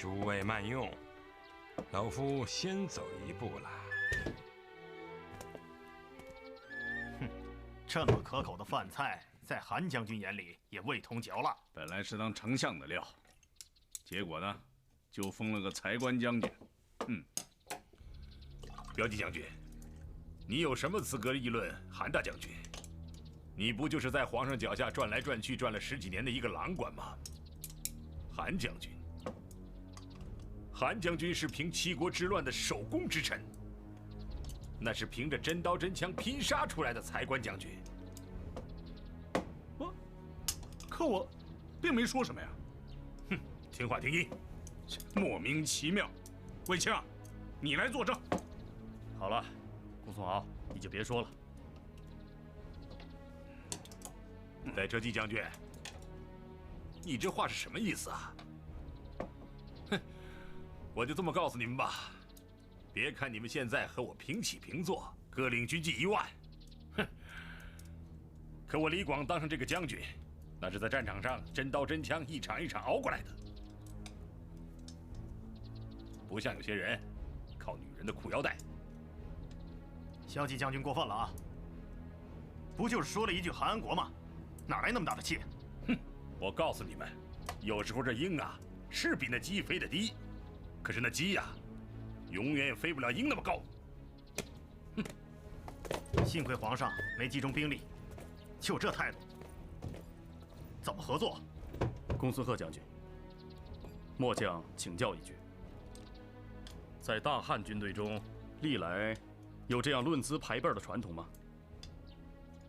诸位慢用，老夫先走一步了。哼，这么可口的饭菜，在韩将军眼里也味同嚼蜡。本来是当丞相的料，结果呢，就封了个才官将军。标记将军，你有什么资格议论韩大将军？你不就是在皇上脚下转来转去，转了10几年的一个郎官吗？韩将军，韩将军是平七国之乱的首功之臣，那是凭着真刀真枪拼杀出来的才官将军。可我并没说什么呀。哼，听话听音。莫名其妙。卫青，你来作证。好了，公孙敖，你就别说了。在车骑将军，你这话是什么意思啊？哼，我就这么告诉你们吧，别看你们现在和我平起平坐，各领军纪1万，哼，可我李广当上这个将军，那是在战场上真刀真枪一场一场熬过来的，不像有些人靠女人的裤腰带。骁骑将军过分了啊！不就是说了一句韩安国吗？哪来那么大的气？哼，我告诉你们，有时候这鹰啊是比那鸡飞得低，可是那鸡呀，永远也飞不了鹰那么高。哼，幸亏皇上没集中兵力，就这态度，怎么合作？公孙贺将军，末将请教一句，在大汉军队中，历来有这样论资排辈的传统吗？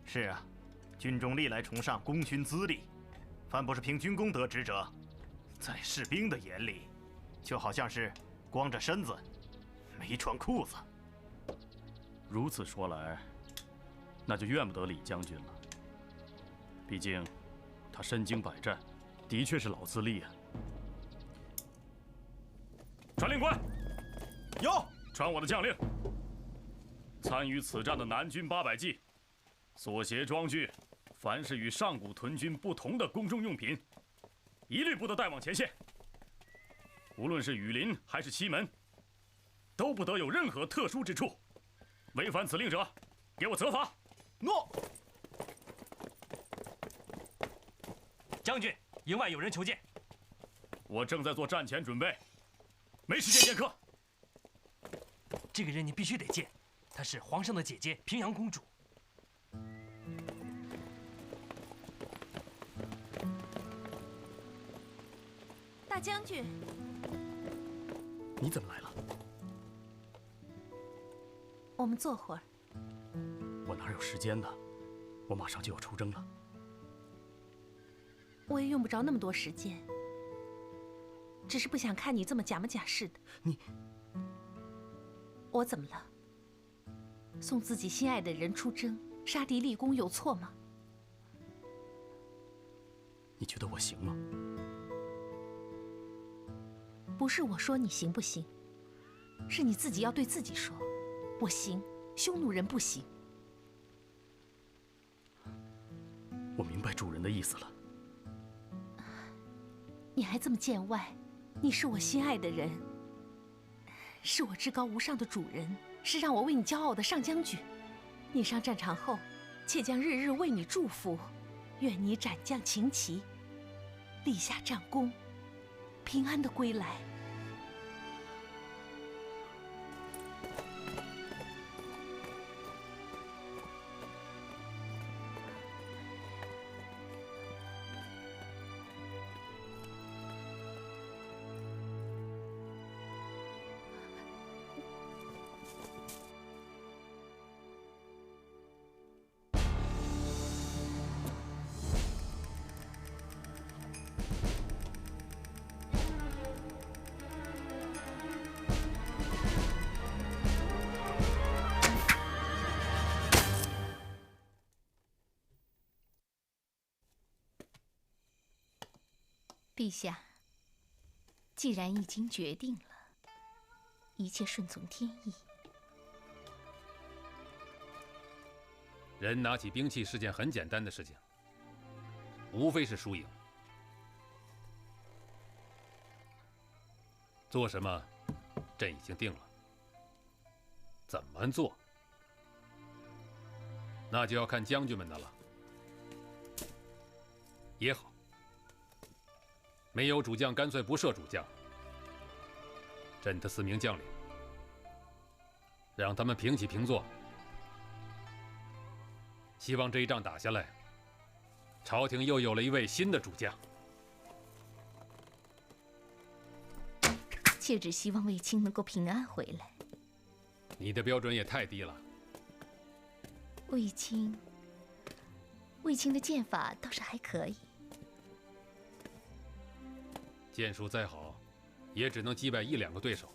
是啊，军中历来崇尚功勋资历，凡不是凭军功得职者，在士兵的眼里，就好像是光着身子，没穿裤子。如此说来，那就怨不得李将军了。毕竟，他身经百战，的确是老资历啊。传令官，有传我的将令。参与此战的南军800骑，所携装具，凡是与上古屯军不同的宫中用品，一律不得带往前线。无论是羽林还是西门，都不得有任何特殊之处。违反此令者，给我责罚。诺。将军，营外有人求见。我正在做战前准备，没时间见客。这个人你必须得见，她是皇上的姐姐平阳公主。大将军，你怎么来了？我们坐会儿。我哪有时间呢？我马上就要出征了。我也用不着那么多时间，只是不想看你这么假模假式的。你，我怎么了？送自己心爱的人出征，杀敌立功有错吗？你觉得我行吗？不是我说你行不行，是你自己要对自己说，我行，匈奴人不行。我明白主人的意思了。你还这么见外？你是我心爱的人，是我至高无上的主人，是让我为你骄傲的上将军。你上战场后，妾将日日为你祝福，愿你斩将擒旗，立下战功，平安的归来。陛下，既然已经决定了，一切顺从天意。人拿起兵器是件很简单的事情，无非是输赢。做什么，朕已经定了。怎么做，那就要看将军们的了。也好，没有主将，干脆不设主将。朕的4名将领，让他们平起平坐。希望这一仗打下来，朝廷又有了一位新的主将。妾只希望卫青能够平安回来。你的标准也太低了。卫青的剑法倒是还可以。剑术再好，也只能击败1、2个对手，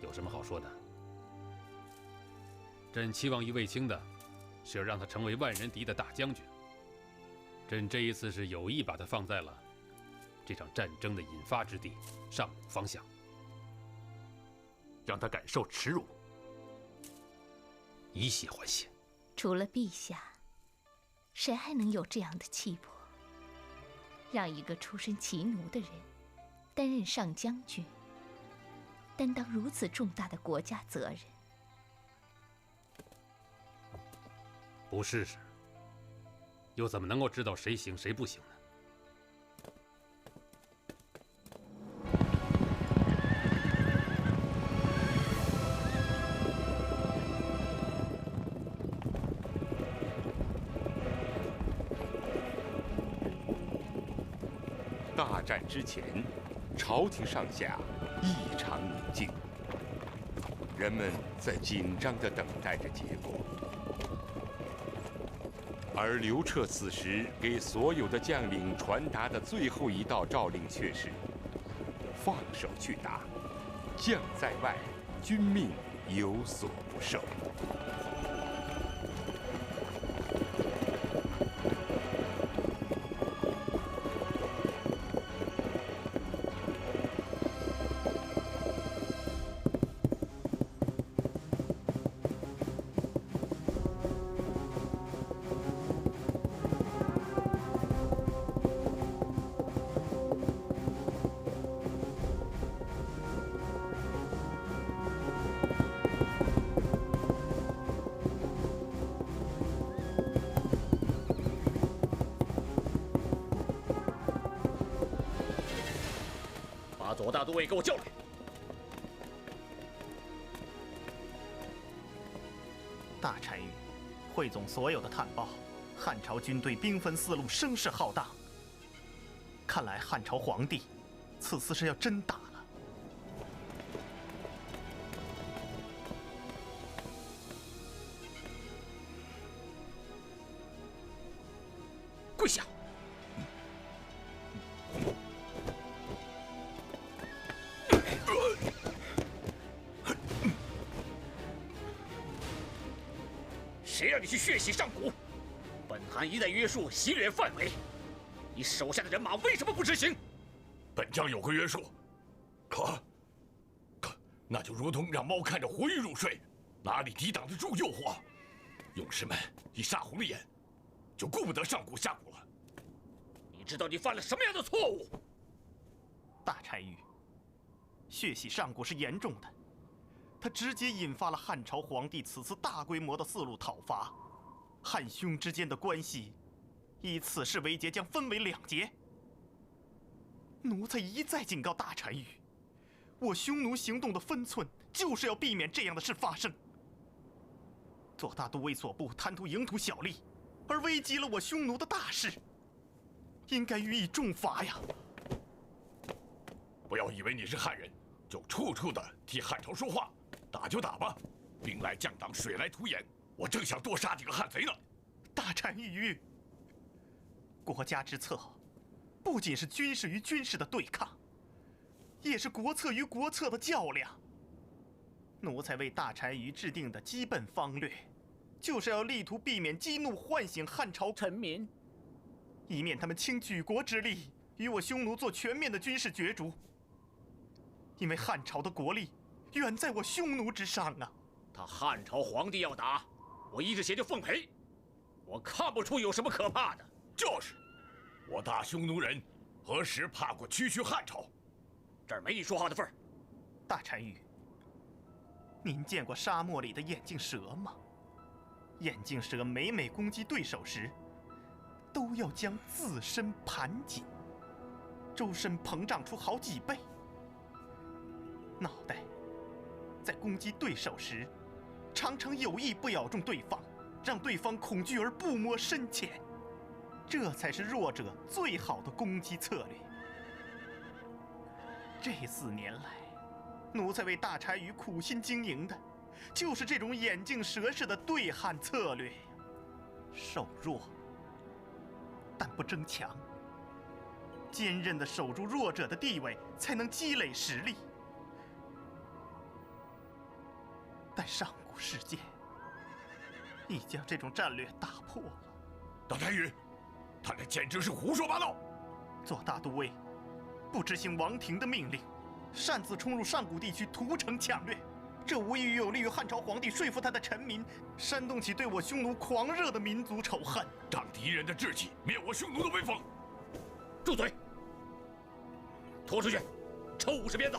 有什么好说的？朕期望于卫青的，是要让他成为万人敌的大将军。朕这一次是有意把他放在了这场战争的引发之地上古方向，让他感受耻辱，以血还血。除了陛下，谁还能有这样的气魄？让一个出身骑奴的人担任上将军，担当如此重大的国家责任，不试试，又怎么能够知道谁行谁不行呢？大战之前，朝廷上下异常宁静，人们在紧张地等待着结果。而刘彻此时给所有的将领传达的最后一道诏令却是：放手去打，将在外，君命有所不受。左大都尉给我叫来！大单于，汇总所有的探报，汉朝军队兵分4路，声势浩大。看来汉朝皇帝此次是要真打了。跪下！谁让你去血洗上古？本汗一再约束洗掠范围，你手下的人马为什么不执行？本章有个约束，可那就如同让猫看着活鱼入睡，哪里抵挡得住诱惑？勇士们一杀红了眼，就顾不得上古下古了。你知道你犯了什么样的错误？大单于，血洗上古是严重的。他直接引发了汉朝皇帝此次大规模的4路讨伐，汉匈之间的关系以此事为节将分为2截。奴才一再警告大单于，我匈奴行动的分寸就是要避免这样的事发生。左大都尉所部贪图营土小利，而危及了我匈奴的大事，应该予以重罚呀！不要以为你是汉人，就处处的替汉朝说话。打就打吧，兵来将挡，水来土掩。我正想多杀几个汉贼呢。大单于，国家之策，不仅是军事与军事的对抗，也是国策与国策的较量。奴才为大单于制定的基本方略，就是要力图避免激怒唤醒汉朝臣民，以免他们倾举国之力与我匈奴做全面的军事角逐。因为汉朝的国力远在我匈奴之上啊！他汉朝皇帝要打，我一日血就奉陪，我看不出有什么可怕的。就是，我大匈奴人何时怕过区汉朝？这儿没你说话的份儿。大单于，您见过沙漠里的眼镜蛇吗？眼镜蛇每攻击对手时，都要将自身盘紧，周身膨胀出好几倍。脑袋在攻击对手时，常常有意不咬中对方，让对方恐惧而不摸深浅，这才是弱者最好的攻击策略。这4年来，奴才为大单于苦心经营的，就是这种眼镜蛇式的对汉策略。守弱，但不争强，坚韧地守住弱者的地位，才能积累实力。但上古世界已将这种战略打破了。大单于，他那简直是胡说八道！做大都尉，不执行王庭的命令，擅自冲入上古地区屠城抢掠，这无异于有利于汉朝皇帝说服他的臣民，煽动起对我匈奴狂热的民族仇恨，长敌人的志气，灭我匈奴的威风。住嘴！拖出去，抽50鞭子！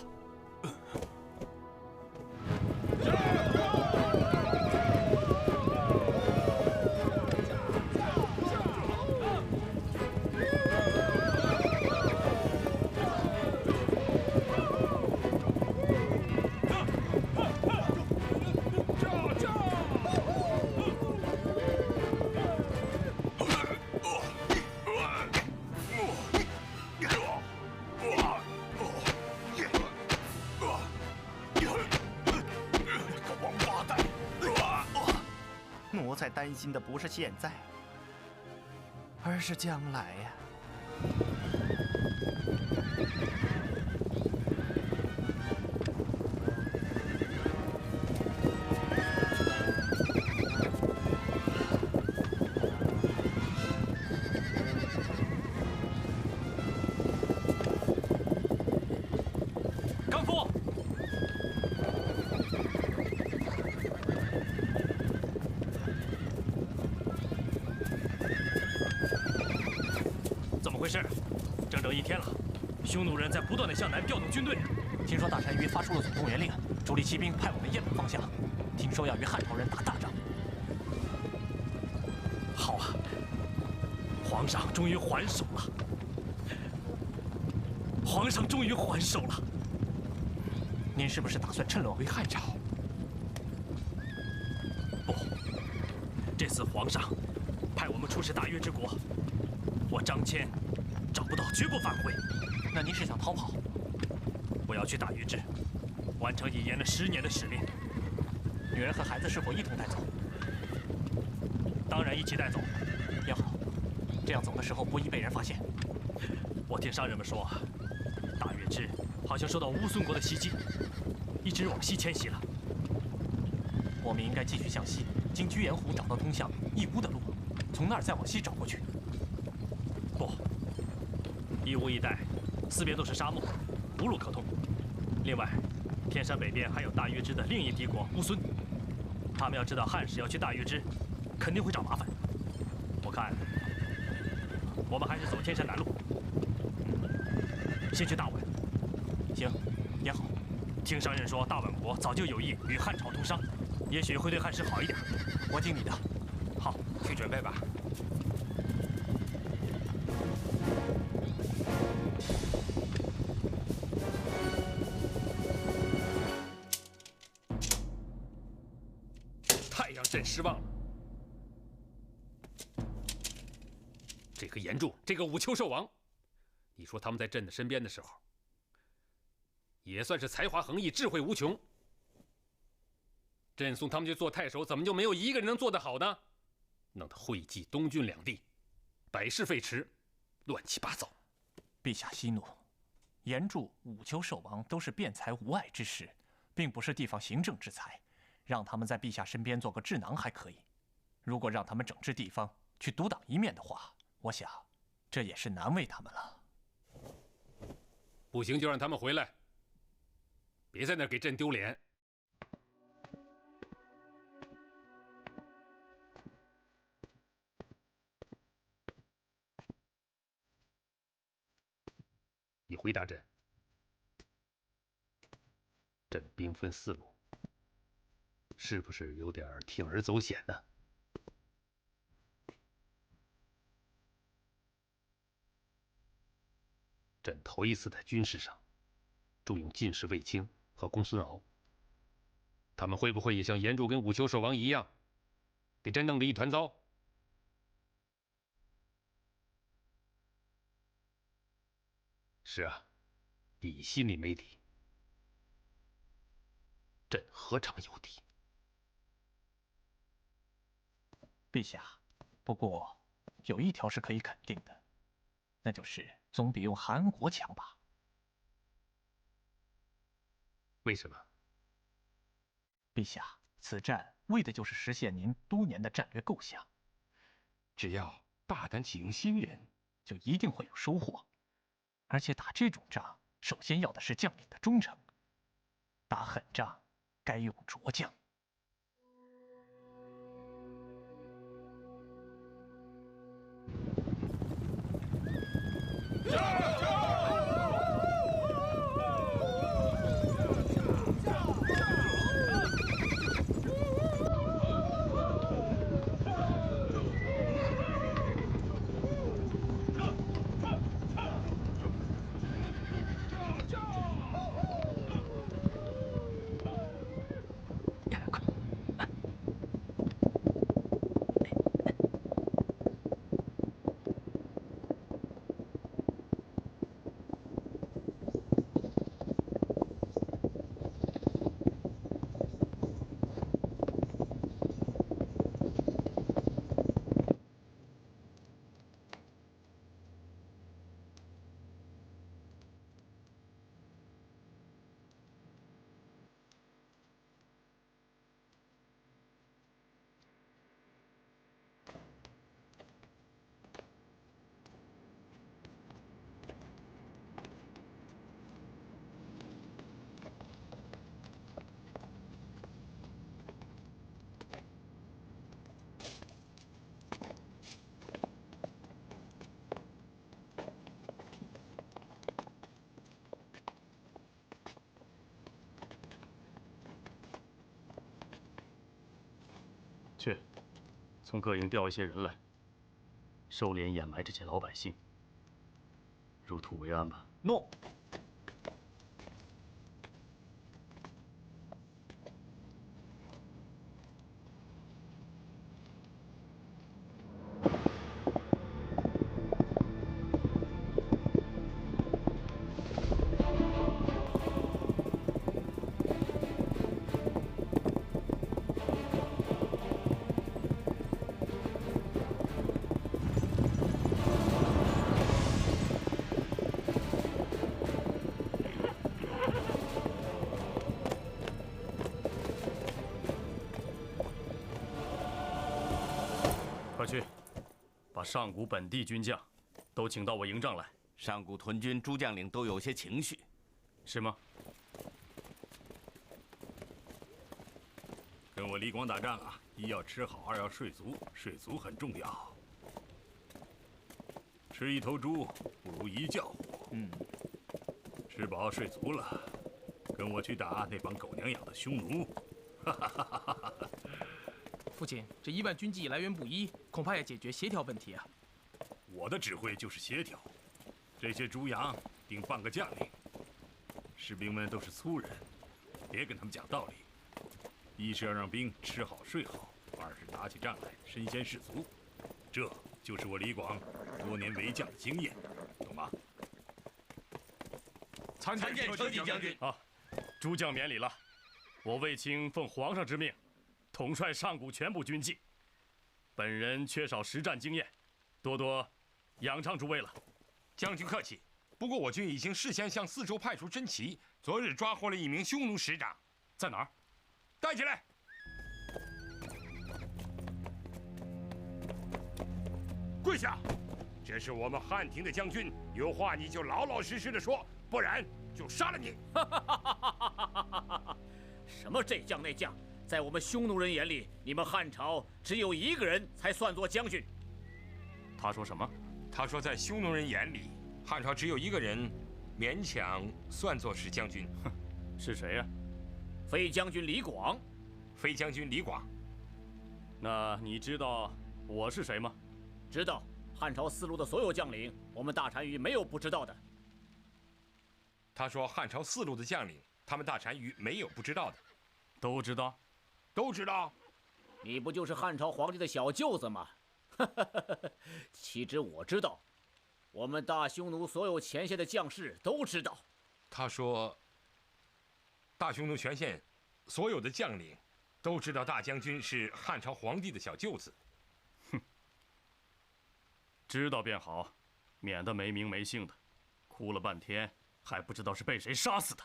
奴才担心的不是现在，而是将来呀。甘夫，怎么回事？整整1天了，匈奴人在不断地向南调动军队。听说大单于发出了总动员令，主力骑兵派往了雁门方向，听说要与汉朝人打大仗。好啊，皇上终于还手了！皇上终于还手了！您是不是打算趁乱回汉朝？不，这次皇上派我们出使大约之国，我张骞找不到，绝不返回。那您是想逃跑？我要去大约之，完成已延了10年的使命。女人和孩子是否一同带走？当然一起带走，也好，这样走的时候不易被人发现。我听商人们说，大约之好像受到乌孙国的袭击，一直往西迁徙了。我们应该继续向西，经居延湖找到通向义乌的路，从那儿再往西找过去。不，义乌一带四边都是沙漠，无路可通。另外，天山北边还有大约之的另一帝国乌孙，他们要知道汉使要去大约之，肯定会找麻烦。我看，我们还是走天山南路，先去大宛。行，也好。听商人说，大宛国早就有意与汉朝通商，也许会对汉室好一点。我听你的。好，去准备吧。太让朕失望了。这个严柱，这个武丘寿王，你说他们在朕的身边的时候，也算是才华横溢、智慧无穷。朕送他们去做太守，怎么就没有一个人能做得好呢？弄得会稽、东郡2地百事废弛，乱七八糟。陛下息怒，严柱、武丘寿王都是辩才无碍之士，并不是地方行政之才。让他们在陛下身边做个智囊还可以，如果让他们整治地方，去独当一面的话，我想这也是难为他们了。不行就让他们回来，别在那儿给朕丢脸。你回答朕，朕兵分4路，是不是有点铤而走险呢？朕头一次在军事上重用进士卫青和公孙敖，他们会不会也像严柱跟武丘守王一样，给朕弄得一团糟？是啊，你心里没底，朕何尝有底？陛下，不过有一条是可以肯定的，那就是总比用韩国强吧？为什么？陛下，此战为的就是实现您多年的战略构想。只要大胆启用新人，就一定会有收获。而且打这种仗，首先要的是将领的忠诚。打狠仗，该用拙将。去，从各营调一些人来，收敛掩埋这些老百姓，入土为安吧。诺。快去，把上古本地军将都请到我营帐来。上古屯军诸将领都有些情绪，是吗？跟我李广打仗啊，一要吃好，二要睡足，睡足很重要。吃一头猪不如一觉活。吃饱睡足了，跟我去打那帮狗娘养的匈奴。父亲，这1万军纪来源不一，恐怕要解决协调问题啊。我的指挥就是协调，这些猪羊顶半个将领，士兵们都是粗人，别跟他们讲道理。一是要让兵吃好睡好，二是打起仗来身先士卒，这就是我李广多年为将的经验，懂吗？参见车骑将军。啊，诸将免礼了。我卫青奉皇上之命，统帅上古全部军纪。本人缺少实战经验，多多仰仗诸位了。将军客气，不过我军已经事先向4州派出侦旗，昨日抓获了一名匈奴使长，在哪儿？带起来！跪下！这是我们汉庭的将军，有话你就老老实实的说，不然就杀了你。什么这将那将，在我们匈奴人眼里，你们汉朝只有1个人才算作将军。他说什么？他说在匈奴人眼里，汉朝只有1个人，勉强算作是将军。哼，是谁呀？飞将军李广。飞将军李广。那你知道我是谁吗？知道。汉朝4路的所有将领，我们大单于没有不知道的。他说汉朝4路的将领，他们大单于没有不知道的。都知道。都知道。你不就是汉朝皇帝的小舅子吗？岂止我知道，我们大匈奴所有前线的将士都知道。他说，大匈奴全线所有的将领都知道大将军是汉朝皇帝的小舅子。哼，知道便好，免得没名没姓的，哭了半天还不知道是被谁杀死的。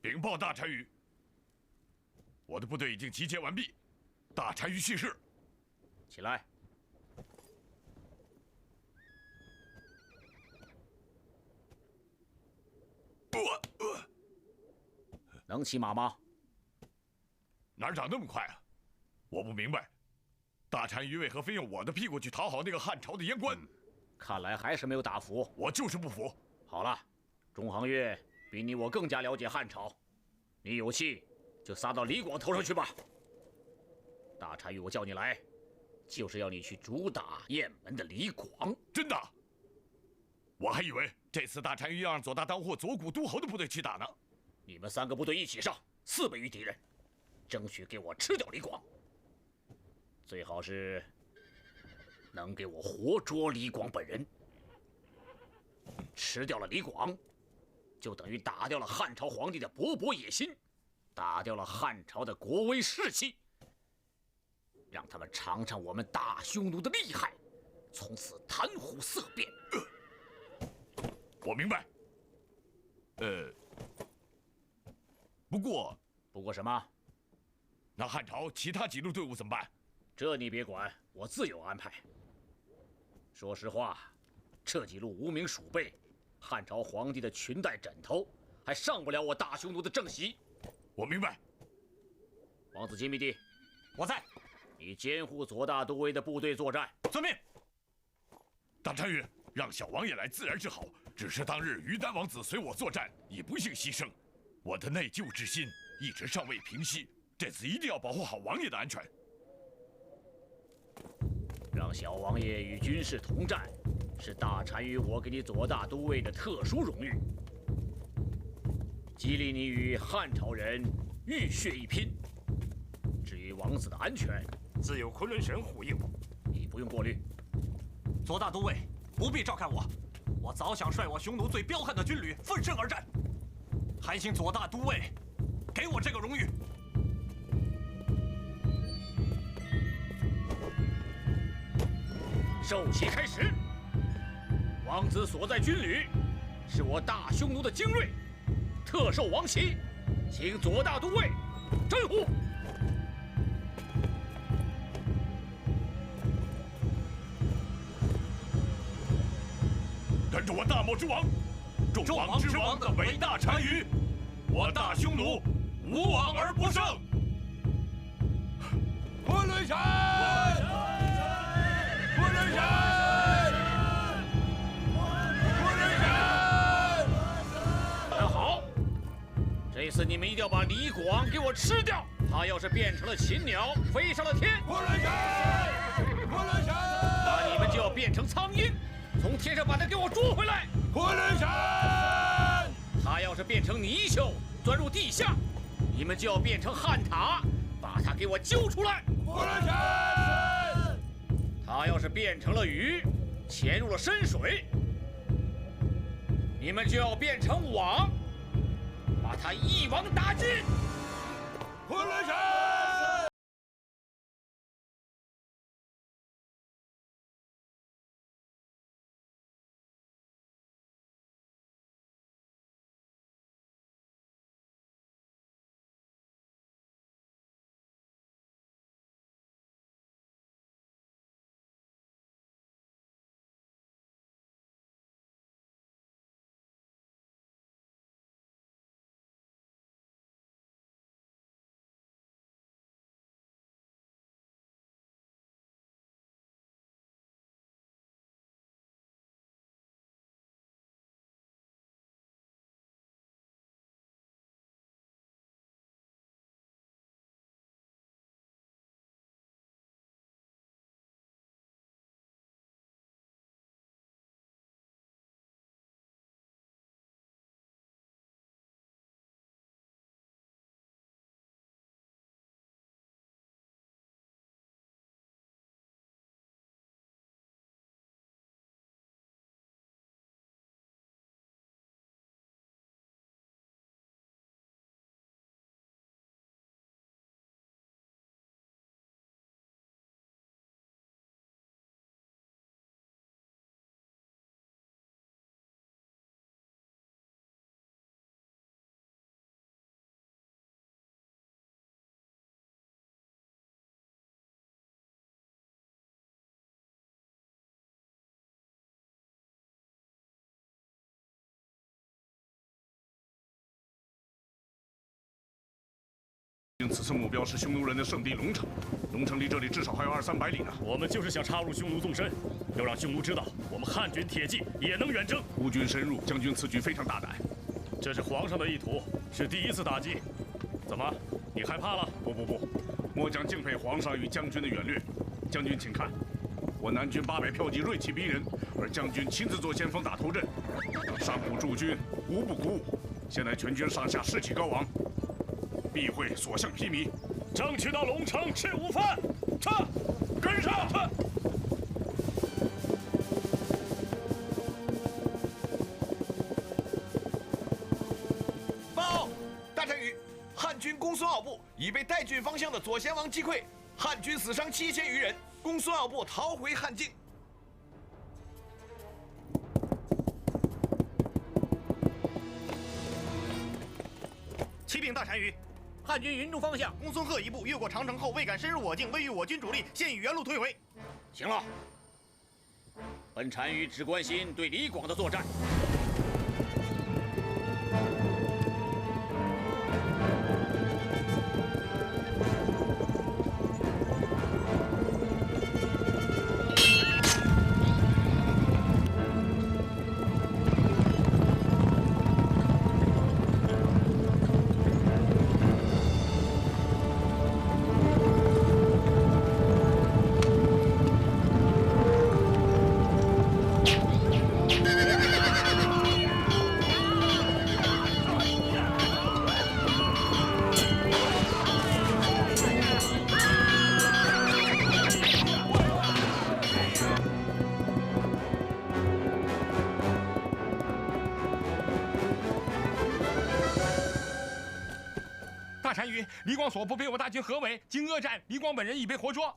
禀报大单于，我的部队已经集结完毕，大单于训示。起来。能骑马吗？哪长那么快啊？我不明白，大单于为何非用我的屁股去讨好那个汉朝的阉官？看来还是没有打服。我就是不服。好了，中行月比你我更加了解汉朝，你有气就撒到李广头上去吧。大单于我叫你来，就是要你去主打雁门的李广。真的？我还以为这次大单于要让左大当或左谷都侯的部队去打呢。你们3个部队一起上，4倍于敌人，争取给我吃掉李广。最好是能给我活捉李广本人。吃掉了李广，就等于打掉了汉朝皇帝的勃勃野心，打掉了汉朝的国威士气，让他们尝尝我们大匈奴的厉害，从此谈虎色变。我明白。不过什么？那汉朝其他几路队伍怎么办？这你别管，我自有安排。说实话，这几路无名鼠辈，汉朝皇帝的裙带枕头，还上不了我大匈奴的正席。我明白。王子金密帝，我在。你监护左大都尉的部队作战。遵命。大单于，让小王爷来自然是好，只是当日于丹王子随我作战，已不幸牺牲，我的内疚之心一直尚未平息。这次一定要保护好王爷的安全。让小王爷与军士同战，是大单于我给你左大都尉的特殊荣誉，激励你与汉朝人浴血一拼。至于王子的安全，自有昆仑神护佑，你不用过虑。左大都尉不必照看我，我早想率我匈奴最彪悍的军旅奋身而战，还请左大都尉给我这个荣誉。授旗开始。王子所在军旅是我大匈奴的精锐，特授王旗，请左大都尉真呼。跟着我大漠之王，众王之王的伟大单于，我大匈奴无往而不胜。昆仑神，昆仑神，昆仑神。很好，这次你们一定要把李广给我吃掉。他要是变成了禽鸟，飞上了天，昆仑神，昆仑神，那你们就要变成苍鹰，从天上把他给我捉回来。昆仑神，他要是变成泥鳅，钻入地下，你们就要变成旱獭，把他给我揪出来。昆仑神，他要是变成了鱼，潜入了深水，你们就要变成网，把他一网打尽。昆仑神。此次目标是匈奴人的圣地龙城，龙城离这里至少还有200-300里呢。我们就是想插入匈奴纵深，要让匈奴知道我们汉军铁骑也能远征。孤军深入，将军此举非常大胆。这是皇上的意图，是第一次打击。怎么，你害怕了？不，末将敬佩皇上与将军的远略。将军请看，我南军800骠骑锐气逼人，而将军亲自做先锋打头阵，上古驻军无不鼓舞。现在全军上下士气高昂，必会所向披靡，争取到龙城吃午饭。撤，跟上！撤。报，大单于，汉军公孙敖部已被代郡方向的左贤王击溃，汉军死伤7000余人，公孙敖部逃回汉境。启禀大单于，汉军云中方向公孙贺一部越过长城后未敢深入我境，未遇我军主力，现已原路退回。行了，本单于只关心对李广的作战。大单于，李广所部被我大军合围，经恶战，李广本人已被活捉。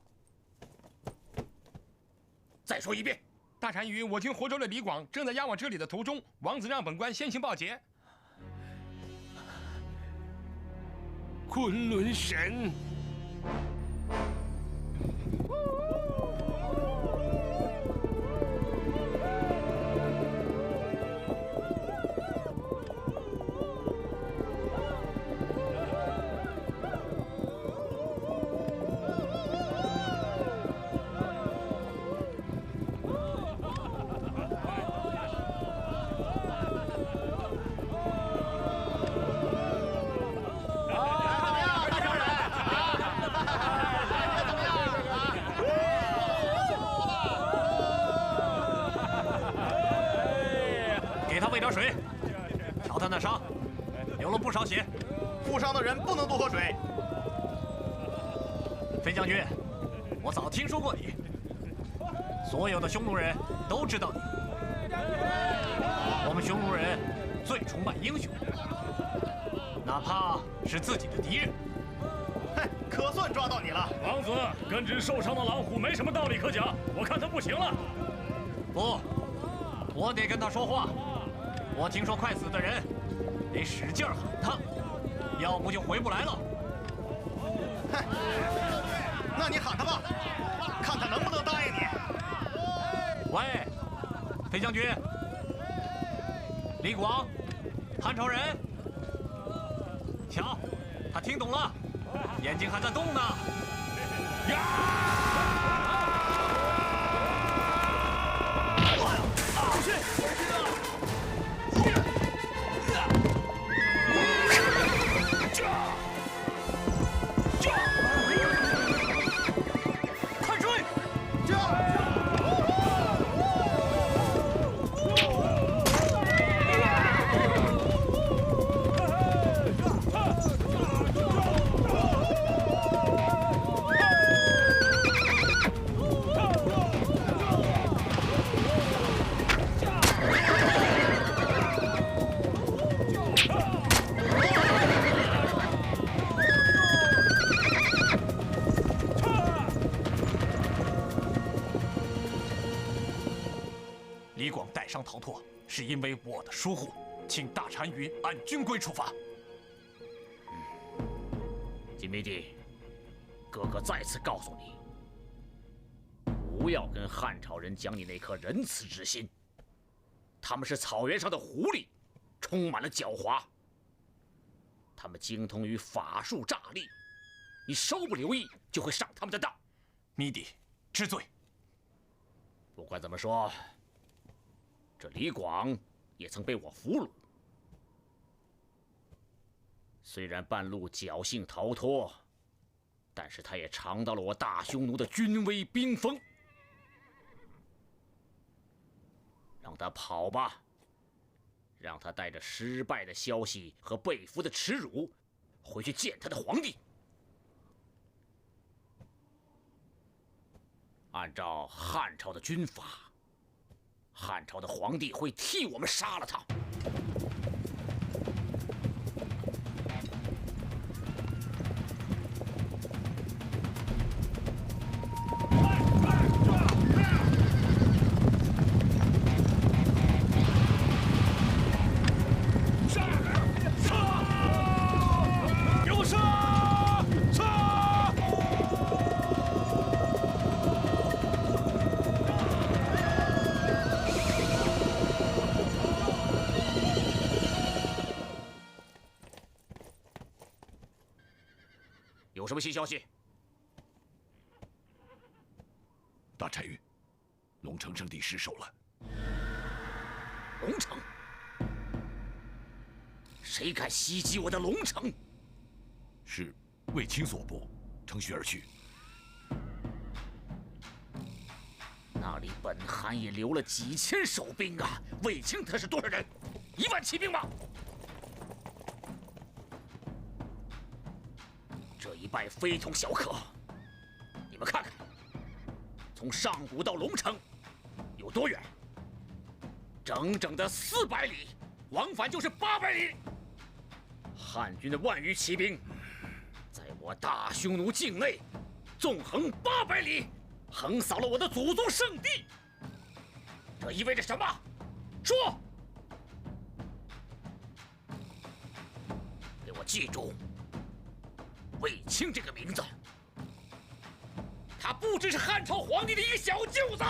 再说一遍。大单于，我军活捉了李广，正在押往这里的途中。王子让本官先行报捷。昆仑神。喂点水，瞧他那伤，流了不少血。负伤的人不能多喝水。飞将军，我早听说过你，所有的匈奴人都知道你。我们匈奴人最崇拜英雄，哪怕是自己的敌人。哼，可算抓到你了。王子，跟只受伤的老虎没什么道理可讲，我看他不行了。不，我得跟他说话。我听说快死的人得使劲喊他，要不就回不来了。哼，那你喊他吧，看他能不能答应你。喂，飞将军，李广，汉朝人，瞧，他听懂了，眼睛还在动呢。快追！李广带伤逃脱，是因为我的疏忽，请大单于按军规处罚。金明帝，哥哥再次告诉你，不要跟汉朝人讲你那颗仁慈之心，他们是草原上的狐狸，充满了狡猾。他们精通于法术诈力，你稍不留意就会上他们的当。密迪，知罪。不管怎么说，这李广也曾被我俘虏，虽然半路侥幸逃脱，但是他也尝到了我大匈奴的军威兵锋。让他跑吧，让他带着失败的消息和被俘的耻辱回去见他的皇帝。按照汉朝的军法，汉朝的皇帝会替我们杀了他。有什么新消息？大单于，龙城圣地失守了。龙城？谁敢袭击我的龙城？是卫青所部，乘虚而去。那里本汗也留了几千守兵啊！卫青他是多少人？1万骑兵吗？这一败非同小可。你们看看，从上古到龙城有多远？整整的400里，往返就是800里。汉军的1万余骑兵，在我大匈奴境内纵横800里，横扫了我的祖宗圣地。这意味着什么？说！给我记住卫青这个名字，他不只是汉朝皇帝的一个小舅子。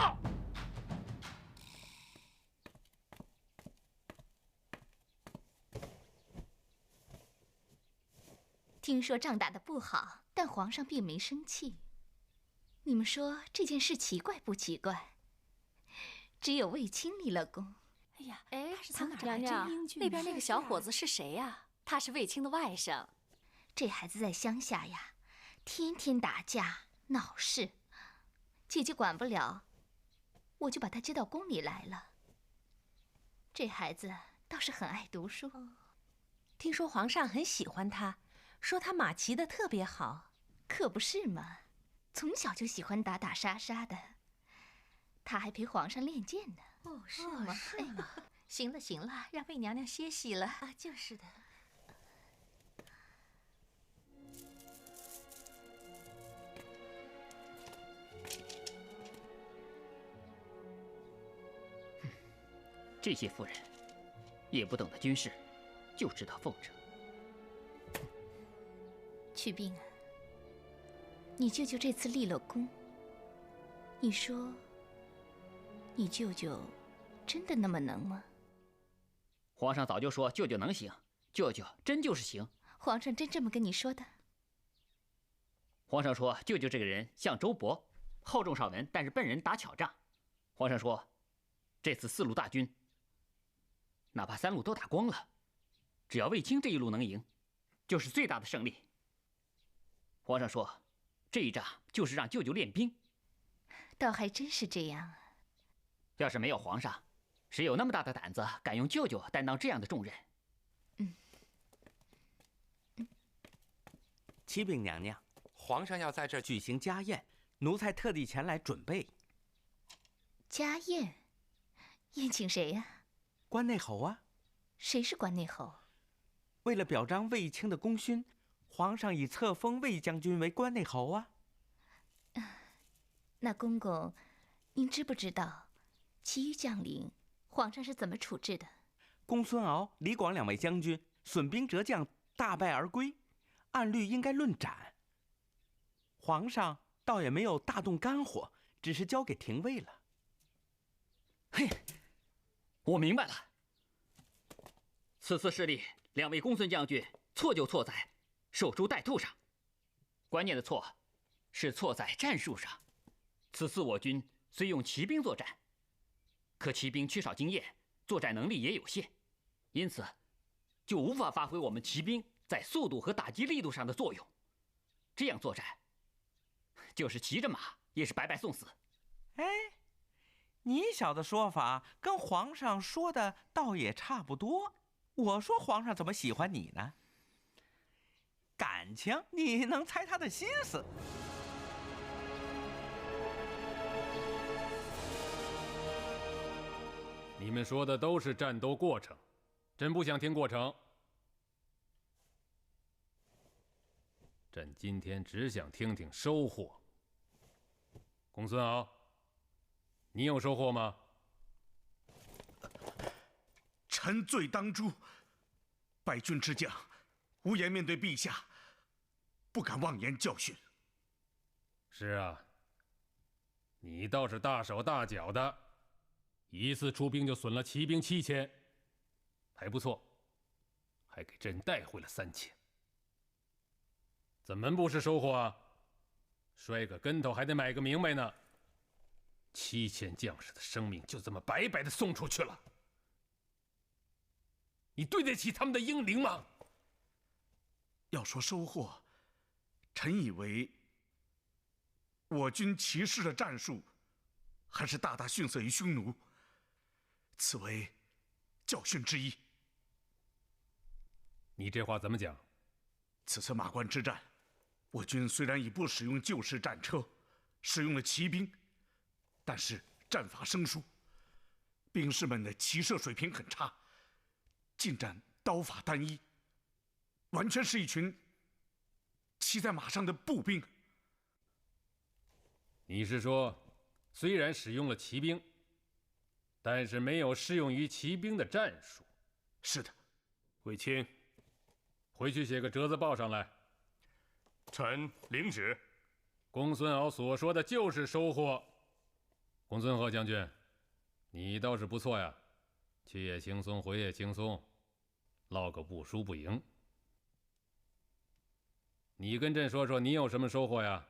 听说仗打得不好，但皇上并没生气。你们说这件事奇怪不奇怪？只有卫青立了功。哎呀，哎，从哪娘娘，那边那个小伙子是谁呀？他是卫青的外甥。这孩子在乡下呀，天天打架闹事，姐姐管不了，我就把他接到宫里来了。这孩子倒是很爱读书。听说皇上很喜欢他，说他马骑得特别好。可不是嘛，从小就喜欢打打杀杀的。他还陪皇上练剑呢。哦，是吗？哎，行了行了，让魏娘娘歇息了。啊，就是的。这些妇人也不懂得军事，就知道奉承。祛病啊，你舅舅这次立了功，你说你舅舅真的那么能吗？皇上早就说舅舅能行，舅舅真就是行。皇上真这么跟你说的？皇上说舅舅这个人像周勃，厚重少文，但是笨人打巧仗。皇上说，这次4路大军，哪怕3路都打光了，只要卫青这一路能赢，就是最大的胜利。皇上说，这一仗就是让舅舅练兵。倒还真是这样啊。要是没有皇上，谁有那么大的胆子敢用舅舅担当这样的重任？启禀娘娘，皇上要在这儿举行家宴，奴才特地前来准备。家宴？宴请谁呀？关内侯啊。谁是关内侯？为了表彰卫青的功勋，皇上已册封卫将军为关内侯啊。那公公，您知不知道，其余将领，皇上是怎么处置的？公孙敖、李广2位将军损兵折将，大败而归，按律应该论斩。皇上倒也没有大动肝火，只是交给廷尉了。嘿，我明白了。此次事例，2位公孙将军错就错在守株待兔上。关键的错，是错在战术上。此次我军虽用骑兵作战，可骑兵缺少经验，作战能力也有限，因此就无法发挥我们骑兵在速度和打击力度上的作用。这样作战，就是骑着马也是白白送死。哎，你小子说法跟皇上说的倒也差不多。我说皇上怎么喜欢你呢？感情你能猜他的心思。你们说的都是战斗过程，朕不想听过程。朕今天只想听听收获。公孙敖，你有收获吗？臣罪当诛，败军之将，无颜面对陛下，不敢妄言教训。是啊，你倒是大手大脚的，一次出兵就损了骑兵7000，还不错，还给朕带回了3000。怎么不是收获啊？摔个跟头还得买个明白呢。7000将士的生命就这么白白的送出去了，你对得起他们的英灵吗？要说收获，臣以为我军骑士的战术还是大大逊色于匈奴，此为教训之一。你这话怎么讲？此次马关之战，我军虽然已不使用旧式战车，使用了骑兵，但是战法生疏，兵士们的骑射水平很差，进展刀法单一，完全是一群骑在马上的步兵。你是说，虽然使用了骑兵，但是没有适用于骑兵的战术？是的。卫青，回去写个折子报上来。臣领旨。公孙敖所说的就是收获。公孙贺将军，你倒是不错呀，去也轻松，回也轻松，落个不输不赢。你跟朕说说，你有什么收获呀？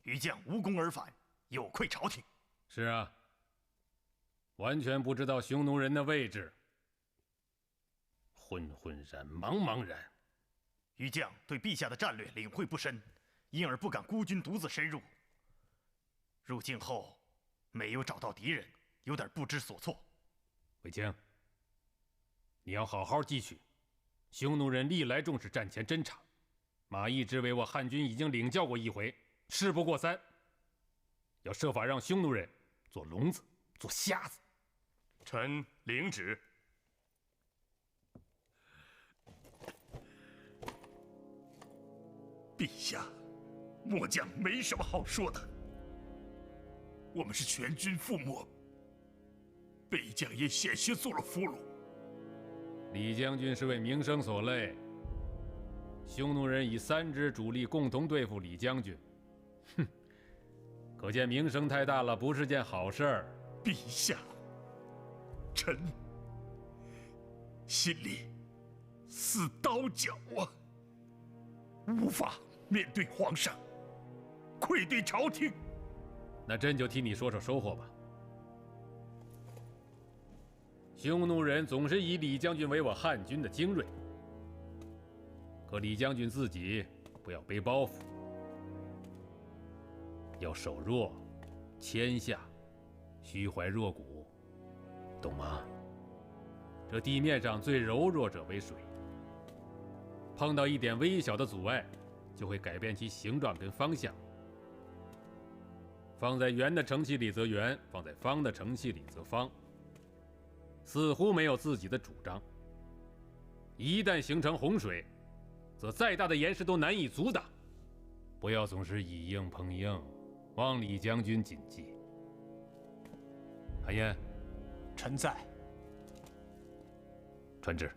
余将无功而返，有愧朝廷。是啊，完全不知道匈奴人的位置，昏昏然，茫茫然。余将对陛下的战略领会不深，因而不敢孤军独自深入。入境后没有找到敌人，有点不知所措。卫青，你要好好记取，匈奴人历来重视战前侦察，马邑之围我汉军已经领教过一回，事不过三，要设法让匈奴人做聋子，做瞎子。臣领旨。陛下，末将没什么好说的。我们是全军覆没，北将也险些做了俘虏。李将军是为名声所累，匈奴人以3支主力共同对付李将军，哼，可见名声太大了，不是件好事儿。陛下，臣心里似刀绞啊，无法面对皇上，愧对朝廷。那朕就替你说说收获吧。匈奴人总是以李将军为我汉军的精锐，可李将军自己不要背包袱，要守弱，谦下，虚怀若谷，懂吗？这地面上最柔弱者为水，碰到一点微小的阻碍，就会改变其形状跟方向。放在圆的城器里则圆，放在方的城器里则方，似乎没有自己的主张。一旦形成洪水，则再大的岩石都难以阻挡。不要总是以硬碰硬，望李将军谨记。韩嫣，臣在。传旨。